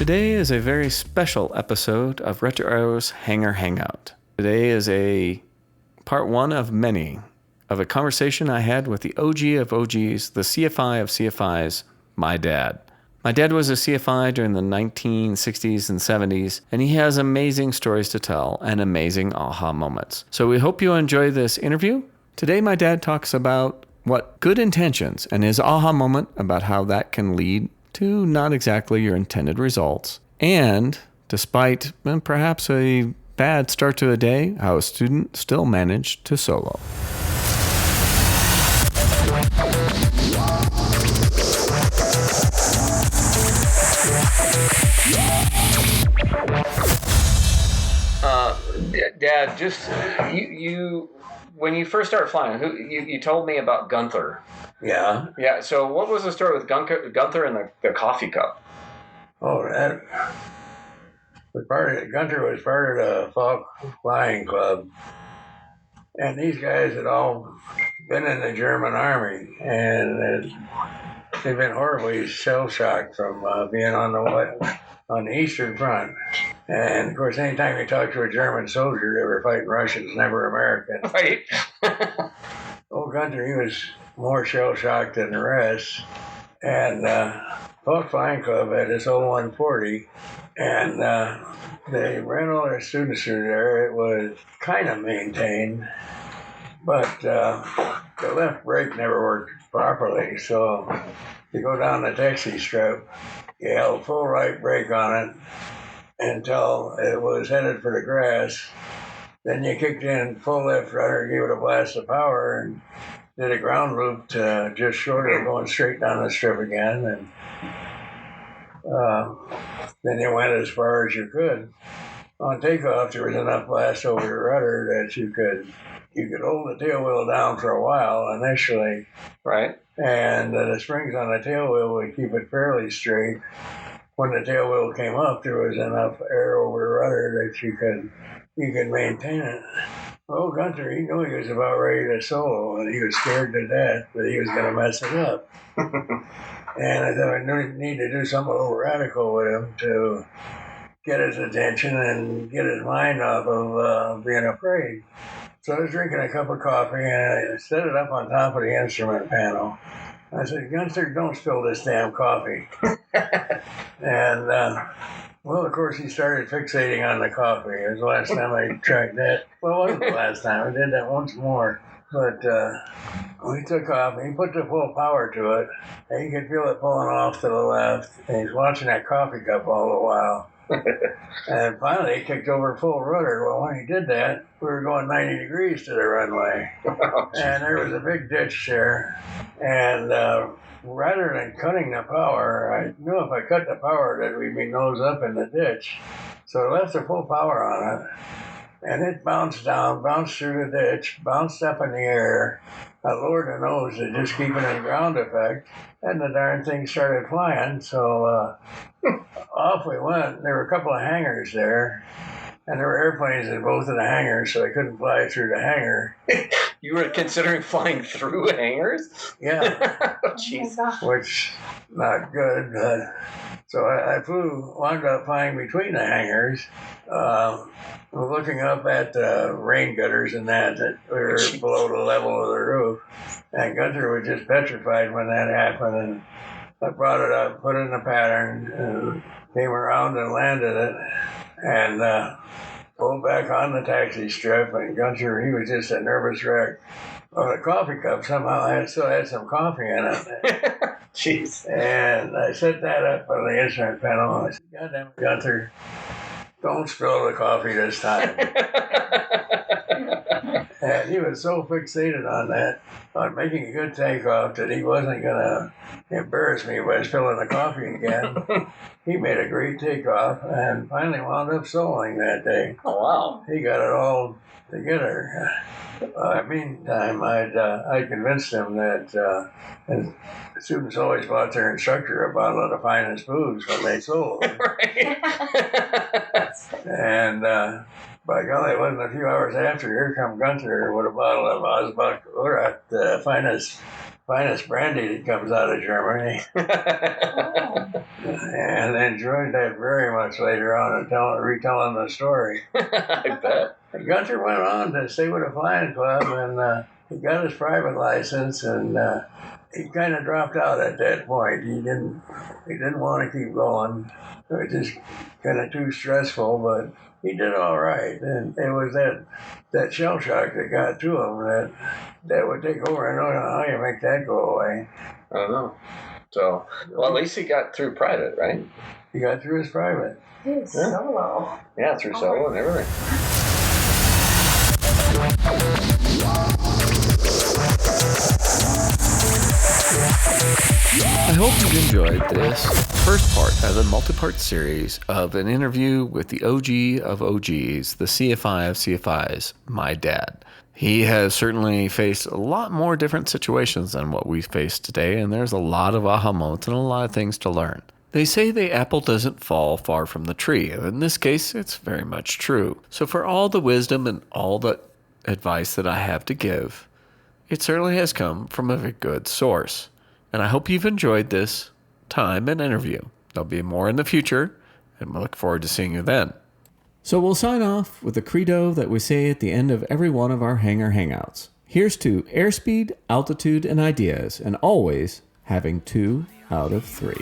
Today is a very special episode of Retro-Aero's Hangar Hangout. Today is a part one of many of a conversation I had with the OG of OGs, the CFI of CFIs, my dad. My dad was a CFI during the 1960s and 70s, and he has amazing stories to tell and amazing aha moments. So we hope you enjoy this interview. Today my dad talks about what good intentions and his aha moment about how that can lead to not exactly your intended results. And despite perhaps a bad start to a day, how a student still managed to solo. Dad, just you when you first started flying, you told me about Gunther. Yeah. Yeah. So what was the story with Gunther and the coffee cup? Oh, that was Gunther was part of the Falk Flying Club, and these guys had all been in the German army, and they've been horribly shell shocked from being on the Eastern Front. And of course, anytime you talk to a German soldier, they were fighting Russians, never Americans. Right. Old Gunther, he was more shell shocked than the rest. And Falk Flying Club had this old 140, and they ran all their students through there. It was kind of maintained, but the left brake never worked properly. So you go down the taxi strip, you held full right brake on it until it was headed for the grass. Then you kicked in full left rudder, gave it a blast of power, and did a ground loop to just short of going straight down the strip again. And then you went as far as you could. On takeoff, there was enough blast over the rudder that you could hold the tail wheel down for a while initially. Right. And the springs on the tail wheel would keep it fairly straight. When the tail wheel came up, there was enough air over the rudder that you could maintain it. Well, Gunther, he knew he was about ready to solo, and he was scared to death that he was going to mess it up. And I thought I need to do something a little radical with him to get his attention and get his mind off of being afraid. So I was drinking a cup of coffee, and I set it up on top of the instrument panel. I said, Gunther, don't spill this damn coffee. And, well, of course, he started fixating on the coffee. It was the last time I tried that. Well, it wasn't the last time. I did that once more. But we took off, and he put the full power to it, and you could feel it pulling off to the left, and he's watching that coffee cup all the while. And finally, he kicked over full rudder. Well, when he did that, we were going 90 degrees to the runway. And there was a big ditch there. And rather than cutting the power, I knew if I cut the power that we'd be nose up in the ditch. So I left the full power on it. And it bounced down, bounced through the ditch, bounced up in the air. I lowered the nose to just keep it in ground effect. And the darn thing started flying. So off we went. There were a couple of hangars there. And there were airplanes in both of the hangars, so I couldn't fly through the hangar. You were considering flying through hangars? Yeah. Jeez. Which, not good. So I wound up flying between the hangars, looking up at the rain gutters and that were below the level of the roof. And Gunther was just petrified when that happened. And I brought it up, put it in a pattern, and came around and landed it. And pulled back on the taxi strip, and Gunther, he was just a nervous wreck. Well, the coffee cup somehow still had some coffee in it. Jeez. And I set that up on the instrument panel, and I said, God damn it, Gunther, don't spill the coffee this time. And he was so fixated on that, on making a good takeoff, that he wasn't going to embarrass me by spilling the coffee again. He made a great takeoff and finally wound up soloing that day. Oh, wow. He got it all together. Meantime, I convinced him that and students always bought their instructor a bottle of the finest booze when they sold. Right. And by golly, it wasn't a few hours after, here come Gunther with a bottle of Osbach Urat, the finest finest brandy that comes out of Germany. And enjoyed that very much later on and retelling the story. I bet. Gunther went on to stay with the Flying Club, and he got his private license, and he kind of dropped out at that point. He didn't want to keep going. It was just kind of too stressful, but he did all right. And it was that shell shock that got to him that would take over. I don't know how you make that go away. I don't know. So, well, at least he got through private, right? He got through his private. Solo. Yeah, through solo and everything. I hope you've enjoyed this first part of a multi-part series of an interview with the OG of OGs, the CFI of CFIs, my dad. He has certainly faced a lot more different situations than what we face today, and there's a lot of aha moments and a lot of things to learn. They say the apple doesn't fall far from the tree, and in this case, it's very much true. So for all the wisdom and all the advice that I have to give, it certainly has come from a good source. And I hope you've enjoyed this time and interview. There'll be more in the future, and we look forward to seeing you then. So we'll sign off with the credo that we say at the end of every one of our hangar hangouts. Here's to airspeed, altitude, and ideas, and always having 2 out of 3.